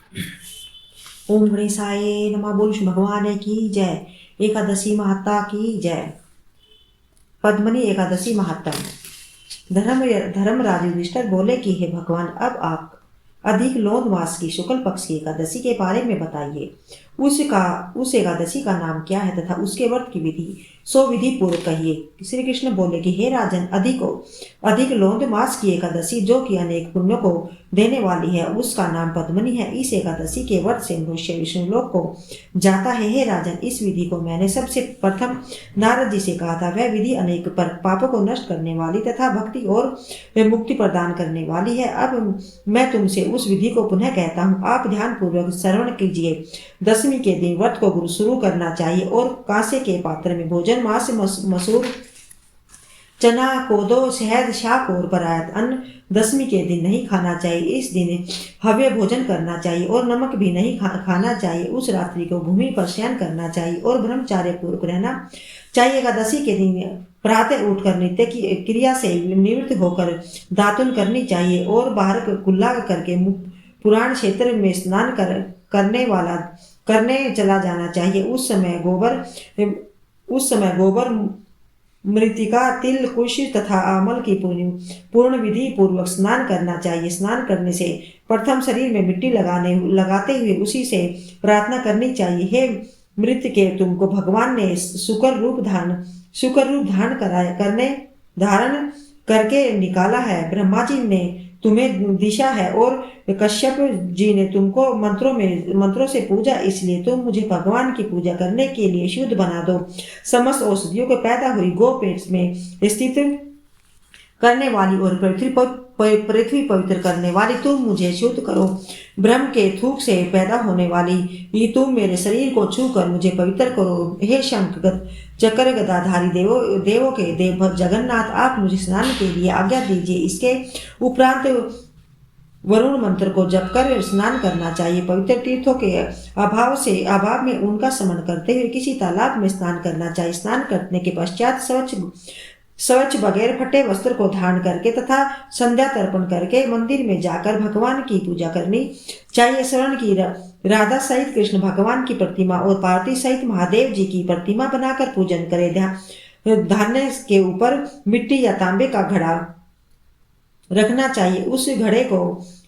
ओम गणेशाय नमः। बोल भगवान की जय। एकादशी महात्मा की जय। पद्मनी एकादशी महात्मा। धर्मराज युधिष्ठिर बोले कि हे भगवान, अब आप अधिक लोध मास की शुक्ल पक्ष की एकादशी के बारे में बताइए। उस एकादशी का नाम क्या है तथा उसके व्रत की विधि सो विधि पूर्वक कहिए। श्री कृष्ण बोले कि हे राजन, अधिक लोध मास की एकादशी जो कि अनेक पुण्यों को देने वाली है, उसका नाम पद्मनी है। इस एकादशी के व्रत से मनुष्य विष्णुलोक को जाता है। हे राजन, इस विधि को मैंने सबसे प्रथम नारद जी से कहा था। वह विधि अनेक पापों को नष्ट करने वाली तथा भक्ति और मुक्ति प्रदान करने वाली है। अब मैं तुमसे उस विधि को पुनः कहता हूँ, आप ध्यान पूर्वक श्रवण कीजिए। दशमी के दिन व्रत को शुरू करना चाहिए और कांसे के पात्र में भोजन मांस, मसूर, चना, कोदो, शहद, शाक और परायत अन्न दशमी के दिन नहीं खाना चाहिए। इस दिन हव्य भोजन करना चाहिए और नमक भी नहीं खाना चाहिए। उस रात्रि को भूमि पर शयन करना चाहिए और ब्रह्मचार्य पूर्वक रहना चाहिए। एकादशी के दिन प्रातः उठकर नित्य की क्रिया से निवृत्त होकर दातुन करनी चाहिए और बाहर कुल्ला करके पुराण क्षेत्र में स्नान करने चला जाना चाहिए। उस समय गोबर, मृतिका, तिल, कुश तथा आमल की पूर्ण विधि पूर्वक स्नान करना चाहिए। स्नान करने से प्रथम शरीर में मिट्टी लगाते हुए उसी से प्रार्थना करनी चाहिए, हे मृत के तुमको भगवान ने शुक्र रूप धारण करके निकाला है। ब्रह्मा जी ने तुम्हें दिशा है और कश्यप जी ने तुमको मंत्रों से पूजा, इसलिए तुम मुझे भगवान की पूजा करने के लिए शुद्ध बना दो। समस्त औषधियों को पैदा हुई गो पेट में स्थित करने वाली और पृथ्वी पवित्र करने वाली तुम मुझे शुद्ध करो। ब्रह्म के थूक से पैदा होने वाली ये तुम मेरे शरीर को छू कर मुझे पवित्र करो। हे शंख चक्र गदाधारी देवों के देव जगन्नाथ, आप मुझे स्नान के लिए आज्ञा दीजिए। इसके उपरांत वरुण मंत्र को जप कर स्नान करना चाहिए। पवित्र तीर्थों के अभाव में उनका स्मरण करते हुए किसी तालाब में स्नान करना चाहिए। स्नान करने के पश्चात स्वच्छ बगैर फटे वस्त्र को धारण करके तथा संध्या तर्पण करके मंदिर में जाकर भगवान की पूजा करनी चाहिए। शरण की राधा सहित कृष्ण भगवान की प्रतिमा और पार्वती सहित महादेव जी की प्रतिमा बनाकर पूजन करें। धान्य के ऊपर मिट्टी या तांबे का घड़ा रखना चाहिए। उस घड़े को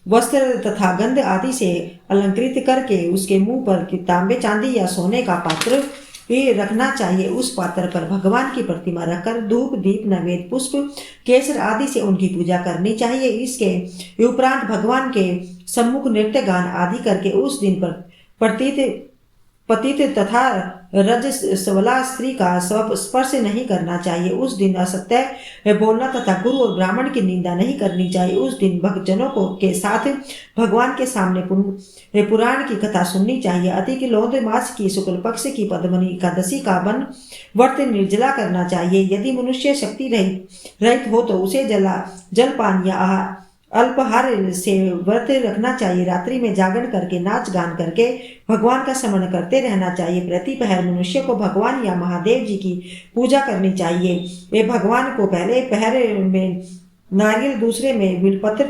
वस्त्र तथा गंध आदि से अलंकृत करके उसके मुंह पर तांबे, चांदी या सोने का पात्र रखना चाहिए। उस पात्र पर भगवान की प्रतिमा रखकर धूप, दीप, नैवेद्य, पुष्प, केसर आदि से उनकी पूजा करनी चाहिए। इसके उपरांत भगवान के सम्मुख नृत्य गान आदि करके उस दिन पर पतित तथा रजस्वला स्त्री का स्पर्श नहीं करना चाहिए। उस दिन असत्य बोलना तथा गुरु और ब्राह्मण की निंदा नहीं करनी चाहिए। उस दिन भक्तजनों को के साथ भगवान के सामने पुराण की कथा सुननी चाहिए। अधिक लोध मास की शुक्ल पक्ष की पद्मनी एकादशी का व्रत निर्जला करना चाहिए। यदि मनुष्य शक्ति रहित हो तो उसे जलपान या अल्पाहार से व्रत रखना चाहिए। रात्रि में जागरण करके नाच गान करके भगवान का स्मरण करते रहना चाहिए। प्रतिपहर मनुष्य को भगवान या महादेव जी की पूजा करनी चाहिए। वे भगवान को पहले पहर में नारियल, दूसरे में बिलपत्र,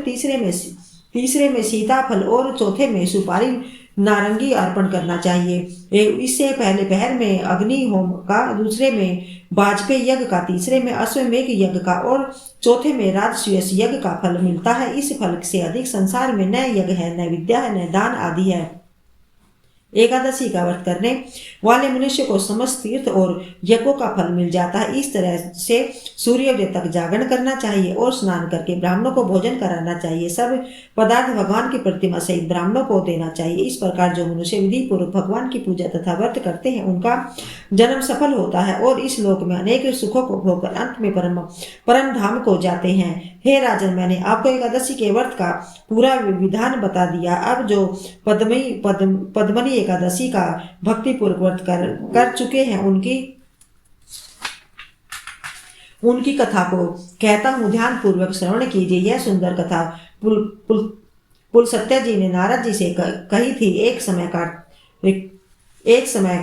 तीसरे में सीताफल और चौथे में सुपारी नारंगी अर्पण करना चाहिए। इससे पहले पहर में अग्नि होम का, दूसरे में वाजपेयी यज्ञ का, तीसरे में अश्वमेघ यज्ञ का और चौथे में राजसूय यज्ञ का फल मिलता है। इस फल से अधिक संसार में न यज्ञ है, न विद्या है, न दान आदि है। एकादशी का व्रत करने वाले मनुष्य को समस्त तीर्थ और यज्ञों का फल मिल जाता है। इस तरह से सूर्योदय तक जागरण करना चाहिए और स्नान करके ब्राह्मणों को भोजन कराना चाहिए। सब पदार्थ भगवान की प्रतिमा सहित ब्राह्मणों को देना चाहिए। इस प्रकार जो मनुष्य विधि पूर्वक भगवान की पूजा तथा व्रत करते हैं उनका जन्म सफल होता है और इस लोक में अनेक सुखों को भोगकर अंत में परम धाम को जाते हैं। हे राजन, मैंने आपको एकादशी के व्रत का पूरा विधान बता दिया। अब जो पद्मनी एकादशी का भक्ति पूर्वक व्रत कर चुके हैं उनकी कथा को कहता हूँ, ध्यान पूर्वक श्रवण कीजिए। यह सुंदर कथा पुलस्त्य जी ने नारद जी से कही थी। एक समय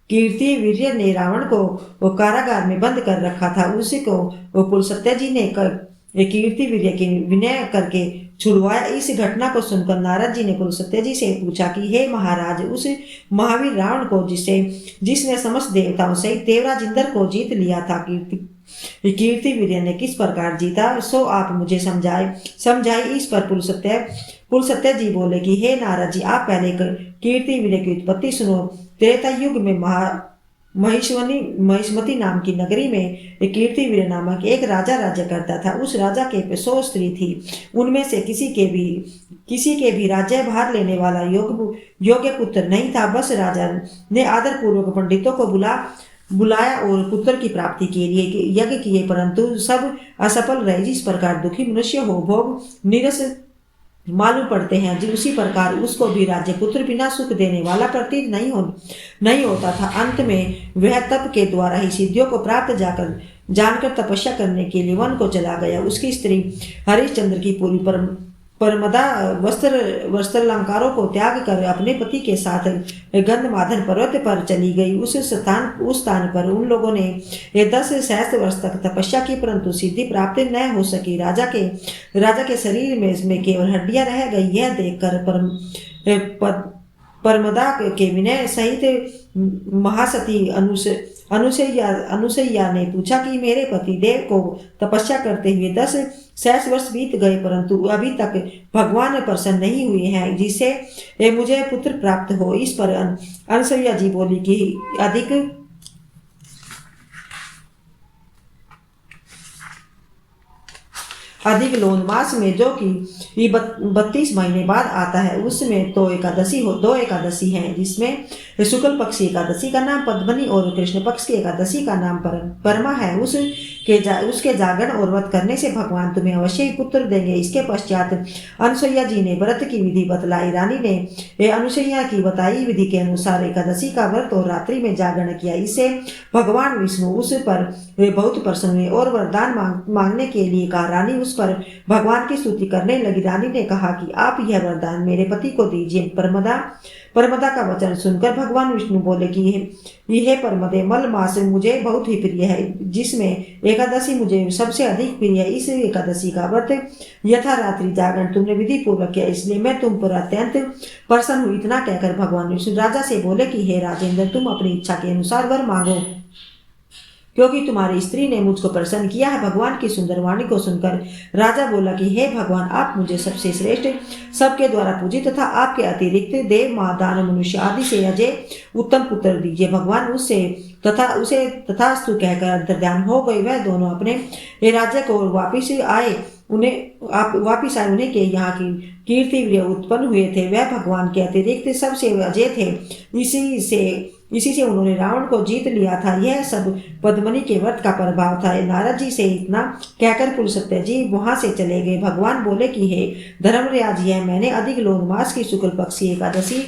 कीर्ति वीर्य ने रावण को कारागार में बंद कर रखा था। उसी को पुलस्त्य जी ने कीर्ति वीर्य की विनय करके छुड़वाया। इस घटना को सुनकर नारद जी ने पुलस्त्य जी से पूछा कि हे महाराज, उस महावीर रावण को जिसने समस्त देवताओं सहित देवराज इंद्र को जीत लिया था, कीर्ति वीर्य ने किस प्रकार जीता, सो आप मुझे समझाए। इस पर पुलस्त्य जी बोले कि हे नारद जी, आप पहले कीर्ति वीर्य की उत्पत्ति सुनो। त्रेता युग में महिष्मती नाम की नगरी में कीर्ति वीर्य नामक एक राजा राज्य करता था। उस राजा के 100 स्त्री थी। उनमें से किसी के भी राज्य भार लेने वाला योग्य पुत्र नहीं था। बस राजा ने आदर पूर्वक पंडितों को बुलाया और पुत्र की प्राप्ति के लिए यज्ञ किए, परंतु सब असफल रहे। जिस प्रकार दुखी मनुष्य हो भोग निरस मालूम पड़ते हैं, उसी प्रकार उसको भी राज्य पुत्र बिना सुख देने वाला प्रतीत नहीं होता था। अंत में वह तप के द्वारा ही सिद्धियों को प्राप्त जानकर तपस्या करने के लिए वन को चला गया। उसकी स्त्री हरिश्चंद्र की पूरी परमदा वस्त्रालंकारों को त्याग कर अपने पति के साथ गंधमादन पर्वत पर चली गई। उस स्थान पर उन लोगों ने 10 सहस्त्र वर्ष तक तपस्या की, परंतु सिद्धि प्राप्त न हो सकी। राजा के शरीर में केवल हड्डियां रह गई। यह देखकर परमदा के विनय सहित महासती अनुसैया ने पूछा कि मेरे पति देव को तपस्या करते हुए 10 सहस्त्र वर्ष बीत गए, परंतु अभी तक भगवान प्रसन्न नहीं हुए हैं जिससे मुझे पुत्र प्राप्त हो। इस पर अनुसैया जी बोली कि अधिक लोन मास में, जो कि 32 महीने बाद आता है, उसमें तो दो एकादशी हैं, जिसमें शुक्ल पक्ष की एकादशी का नाम पद्मनी और कृष्ण पक्ष की एकादशी का नाम परमा है। उसके जागरण और व्रत करने से भगवान तुम्हें अवश्य ही पुत्र देंगे। इसके पश्चात अनुसैया जी ने व्रत की विधि बतलाई। रानी ने अनुसैया की बताई विधि के अनुसार एकादशी का व्रत और रात्रि में जागरण किया। इससे भगवान विष्णु उस पर बहुत प्रसन्न हुए और वरदान मांगने के लिए कहा। रानी उस पर भगवान की स्तुति करने लगी। रानी ने कहा कि आप यह वरदान मेरे पति को दीजिए। परमदा का वचन सुनकर भगवान विष्णु बोले कि यह परमदे, मल मास मुझे बहुत ही प्रिय है, जिसमें एकादशी मुझे सबसे अधिक प्रिय है। इस एकादशी का व्रत यथा रात्रि जागरण तुमने विधि पूर्वक किया, इसलिए मैं तुम पर अत्यंत प्रसन्न हूँ। इतना कहकर भगवान विष्णु राजा से बोले कि हे राजेंद्र, तुम अपनी इच्छा के अनुसार वर मांगो, क्योंकि तुम्हारी स्त्री ने मुझको प्रसन्न किया है। भगवान की सुंदर वाणी को सुनकर राजा बोला कि हे भगवान, आप मुझे सबसे श्रेष्ठ, सबके द्वारा पूजित तथा आपके अतिरिक्त देव, माँ, दानव, मनुष्य आदि से अजय उत्तम पुत्र दीजिए। भगवान उसे तथास्तु कहकर अंतर्ध्यान हो गए। वह दोनों अपने राज्य को वापिस आए। उन्हें के यहाँ की कीर्ति वीर्य उत्पन्न हुए थे। वह भगवान के अतिरिक्त सबसे अजय थे। इसी से उन्होंने रावण को जीत लिया था। यह सब पद्मनी के व्रत का प्रभाव था। नारद जी से इतना कहकर पुलस्त्य जी वहां से चले गए। भगवान बोले कि हे धर्मराज, यह मैंने अधिक लोन मास की शुक्ल पक्ष की एकादशी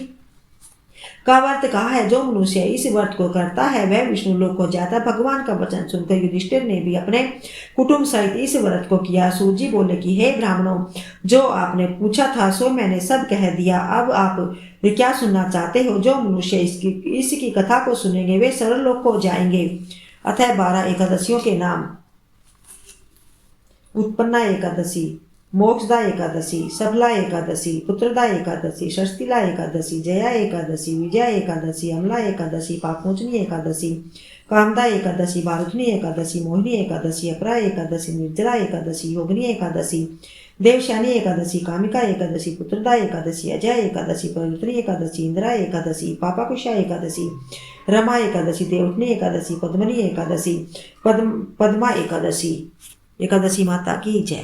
का व्रत कहा है। जो मनुष्य इस व्रत को करता है वह विष्णु लोक को जाता। भगवान का वचन सुनकर युधिष्ठिर ने भी अपने कुटुंब सहित इस व्रत को किया। सूत जी बोले कि हे ब्राह्मणों, जो आपने पूछा था सो मैंने सब कह दिया। अब आप क्या सुनना चाहते हो? जो मनुष्य इसकी कथा को सुनेंगे वे सरल लोक को जाएंगे। अतः 12 एकादशियों के नाम: उत्पन्ना एकादशी, मोक्षदा एकादशी, सबला एकादशी, पुत्रदा एकादशी, षष्ठिला एकादशी, जया एकादशी, विजया एकादशी, अमला एकादशी, पापमोचनी एकादशी, कामदा एकादशी, भारुखनी एकादशी, मोहिनी एकादशी, अपरा एकादशी, निर्जला एकादशी, योगिनी एकादशी, देवशानी एकादशी, कामिका एकादशी, पुत्रदा एकादशी, अजय एकादशी, पवित्री एकादशी, इंदिरा एकादशी, पापाकुशा एकादशी, रमा एकादशी, देवठनी एकादशी, पद्मनी एकादशी, पद्मा एकादशी। एकादशी माता की जय।